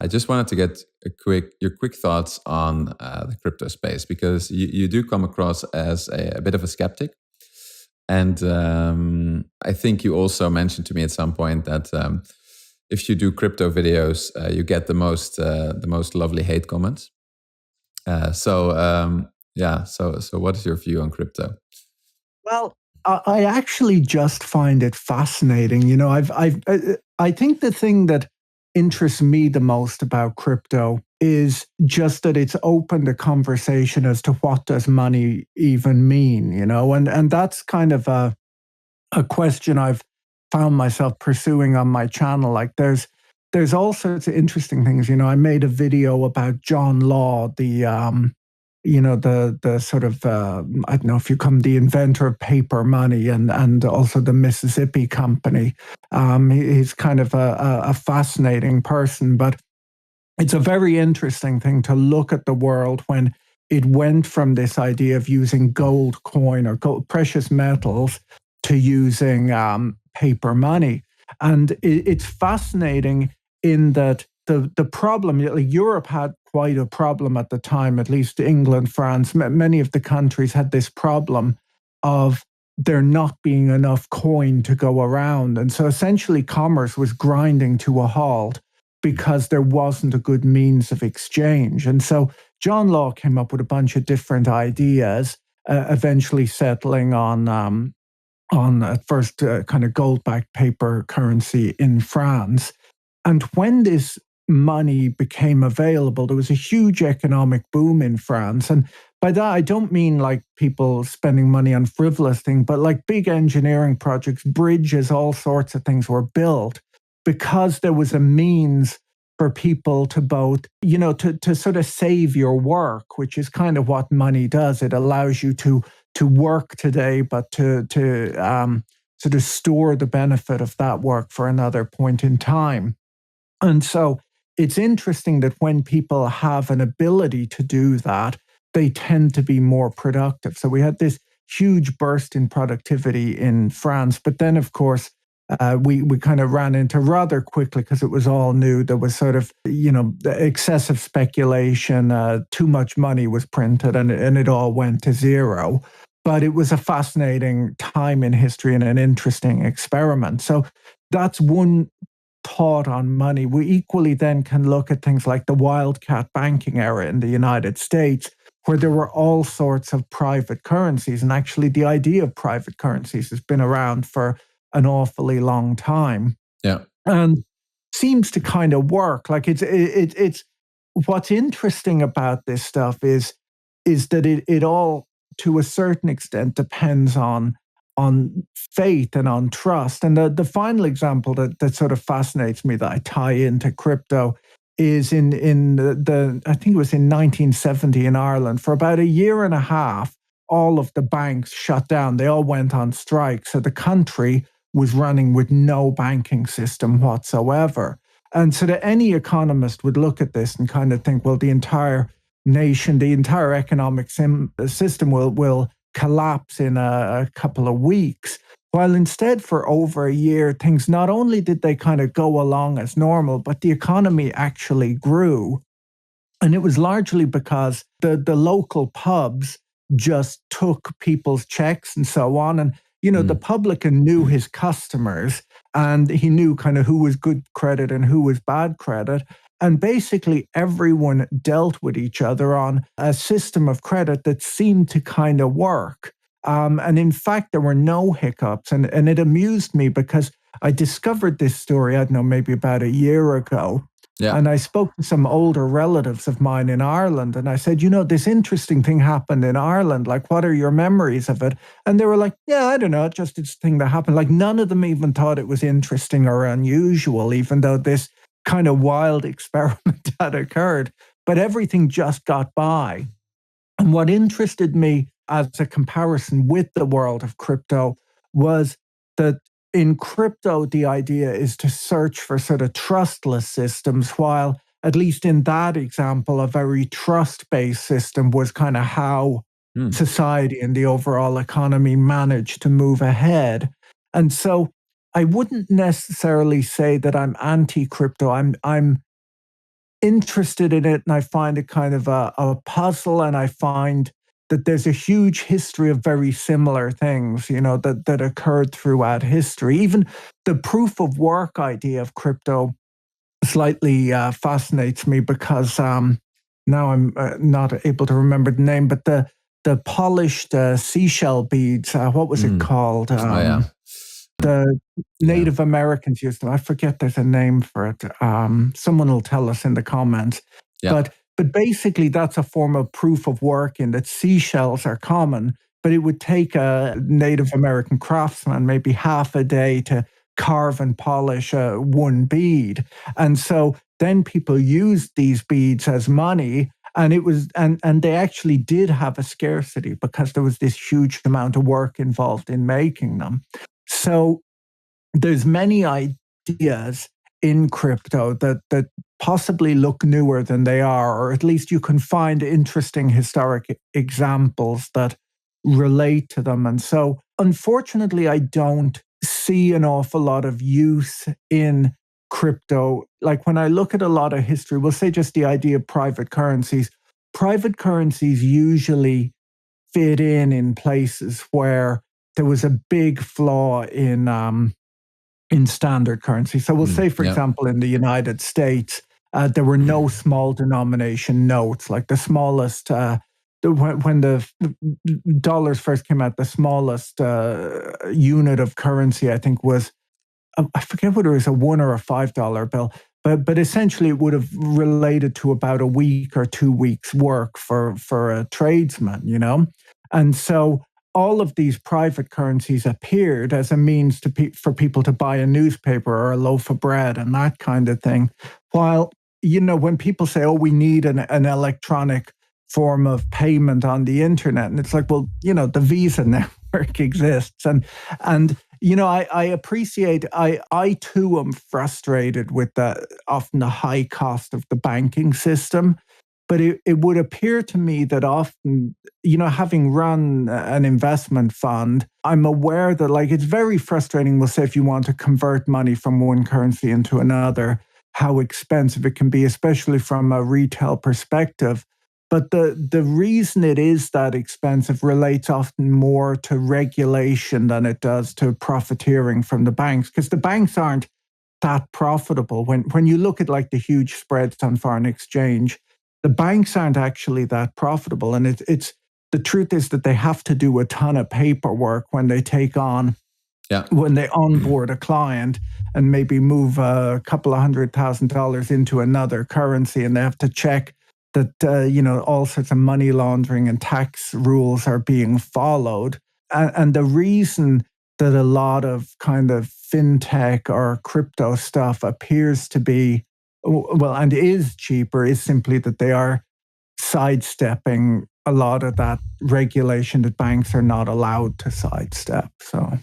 I just wanted to get your quick thoughts on the crypto space, because you do come across as a bit of a skeptic. And I think you also mentioned to me at some point that if you do crypto videos, you get the most lovely hate comments. So what is your view on crypto? Well, I actually just find it fascinating. I think the thing that interests me the most about crypto is just that it's opened a conversation as to what does money even mean, and that's kind of a question I've found myself pursuing on my channel. Like there's all sorts of interesting things. I made a video about John Law, the sort of I don't know if you come the inventor of paper money and also the Mississippi Company. He's kind of a fascinating person, but it's a very interesting thing to look at the world when it went from this idea of using gold coin or precious metals to using paper money. And it's fascinating in that the problem, Europe had quite a problem at the time, at least England, France, many of the countries had this problem of there not being enough coin to go around. And so essentially commerce was grinding to a halt because there wasn't a good means of exchange. And so John Law came up with a bunch of different ideas, eventually settling on at first kind of gold-backed paper currency in France. And when this money became available, there was a huge economic boom in France. And by that, I don't mean like people spending money on frivolous things, but like big engineering projects, bridges, all sorts of things were built because there was a means for people to both, to sort of save your work, which is kind of what money does. It allows you to work today, but to sort of store the benefit of that work for another point in time. And so it's interesting that when people have an ability to do that, they tend to be more productive. So we had this huge burst in productivity in France, but then of course, we kind of ran into rather quickly because it was all new. There was sort of, excessive speculation, too much money was printed and it all went to zero. But it was a fascinating time in history and an interesting experiment. So that's one thought on money. We equally then can look at things like the wildcat banking era in the United States, where there were all sorts of private currencies. And actually, the idea of private currencies has been around for an awfully long time. Yeah. And seems to kind of work. Like it's what's interesting about this stuff is that it all, to a certain extent, depends on faith and on trust. And the final example that sort of fascinates me that I tie into crypto is in the I think it was in 1970 in Ireland. For about a year and a half, all of the banks shut down. They all went on strike. So the country was running with no banking system whatsoever. And so that any economist would look at this and kind of think, well, the entire nation, the entire economic system will collapse in a couple of weeks. While instead, for over a year, things not only did they kind of go along as normal, but the economy actually grew. And it was largely because the local pubs just took people's checks and so on. And, the publican knew his customers and he knew kind of who was good credit and who was bad credit. And basically everyone dealt with each other on a system of credit that seemed to kind of work. And in fact, there were no hiccups. And it amused me because I discovered this story, I don't know, maybe about a year ago. Yeah. And I spoke to some older relatives of mine in Ireland. And I said, this interesting thing happened in Ireland. Like, what are your memories of it? And they were like, yeah, I don't know. It's just this thing that happened. Like, none of them even thought it was interesting or unusual, even though this kind of wild experiment had occurred. But everything just got by. And what interested me as a comparison with the world of crypto was that in crypto, the idea is to search for sort of trustless systems, while at least in that example, a very trust-based system was kind of how society and the overall economy managed to move ahead. And so I wouldn't necessarily say that I'm anti-crypto. I'm interested in it, and I find it kind of a puzzle, and I find that there's a huge history of very similar things, that occurred throughout history. Even the proof of work idea of crypto slightly fascinates me because now I'm not able to remember the name, but the polished seashell beads. What was it called? Oh, yeah. The Native Americans used them. I forget there's a name for it. Someone will tell us in the comments. Yeah. But basically, that's a form of proof of work in that seashells are common, but it would take a Native American craftsman maybe half a day to carve and polish one bead. And so then people used these beads as money, and it was and they actually did have a scarcity because there was this huge amount of work involved in making them. So there's many ideas in crypto that possibly look newer than they are, or at least you can find interesting historic examples that relate to them. And so, unfortunately, I don't see an awful lot of use in crypto. Like when I look at a lot of history, we'll say just the idea of private currencies usually fit in places where there was a big flaw in standard currency. So we'll say, for example, in the United States, there were no small denomination notes. Like the smallest, when the dollars first came out, the smallest unit of currency, I think, was, I forget whether it was a $1 or a $5 bill, but essentially it would have related to about a week or 2 weeks work for a tradesman. And so all of these private currencies appeared as a means for people to buy a newspaper or a loaf of bread and that kind of thing. While, when people say, oh, we need an electronic form of payment on the internet, and it's like, well, the Visa network exists. And I appreciate, I too am frustrated with often the high cost of the banking system. But it would appear to me that often, having run an investment fund, I'm aware that it's very frustrating, we'll say, if you want to convert money from one currency into another, how expensive it can be, especially from a retail perspective. But the reason it is that expensive relates often more to regulation than it does to profiteering from the banks, because the banks aren't that profitable. When you look at the huge spreads on foreign exchange, the banks aren't actually that profitable. And it's the truth is that they have to do a ton of paperwork when they when they onboard a client and maybe move a couple of $100,000 into another currency, and they have to check that all sorts of money laundering and tax rules are being followed. And the reason that a lot of kind of fintech or crypto stuff appears to be, well, and is cheaper, is simply that they are sidestepping a lot of that regulation that banks are not allowed to sidestep. So